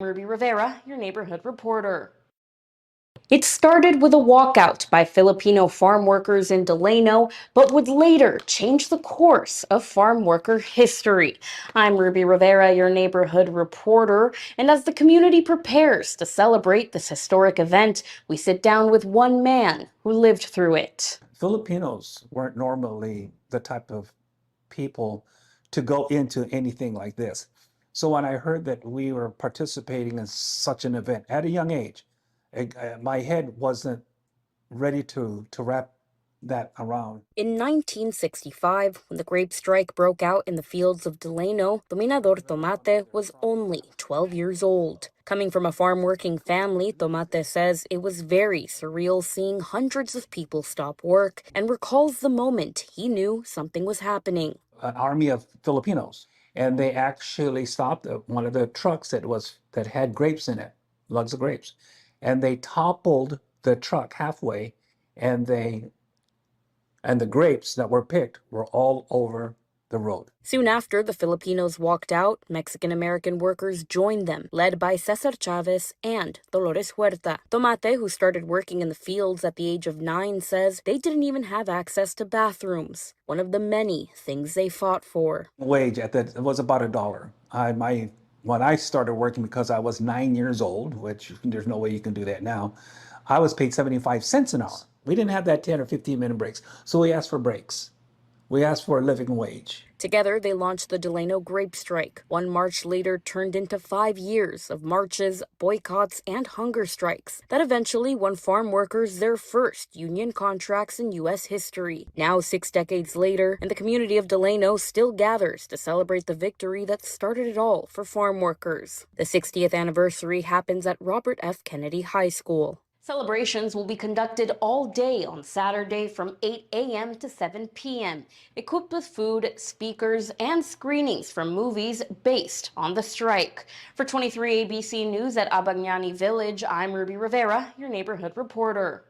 Ruby Rivera, your neighborhood reporter. It started with a walkout by Filipino farm workers in Delano, but would later change the course of farm worker history. I'm Ruby Rivera, your neighborhood reporter, and as the community prepares to celebrate this historic event, we sit down with one man who lived through it. Filipinos weren't normally the type of people to go into anything like this. So when I heard that we were participating in such an event at a young age, my head wasn't ready to wrap that around. In 1965, when the grape strike broke out in the fields of Delano, Dominador Tomate was only 12 years old. Coming from a farm working family, Tomate says it was very surreal seeing hundreds of people stop work and recalls the moment he knew something was happening. An army of Filipinos, and they actually stopped one of the trucks that had grapes in it, lugs of grapes, and they toppled the truck halfway, and the grapes that were picked were all over the road. Soon after the Filipinos walked out, Mexican-American workers joined them, led by Cesar Chavez and Dolores Huerta. Tomate, who started working in the fields at the age of 9, says they didn't even have access to bathrooms, one of the many things they fought for. Wage at that it was about $1. When I started working, because I was 9 years old, which there's no way you can do that now, I was paid 75 cents an hour. We didn't have that 10 or 15-minute breaks. So we asked for breaks. We asked for a living wage. Together, they launched the Delano Grape Strike. One march later turned into 5 years of marches, boycotts, and hunger strikes that eventually won farm workers their first union contracts in U.S. history. Now, 6 decades later, and the community of Delano still gathers to celebrate the victory that started it all for farm workers. The 60th anniversary happens at Robert F. Kennedy High School. Celebrations will be conducted all day on Saturday from 8 a.m. to 7 p.m., equipped with food, speakers, and screenings from movies based on the strike. For 23 ABC News at Abagnani Village, I'm Ruby Rivera, your neighborhood reporter.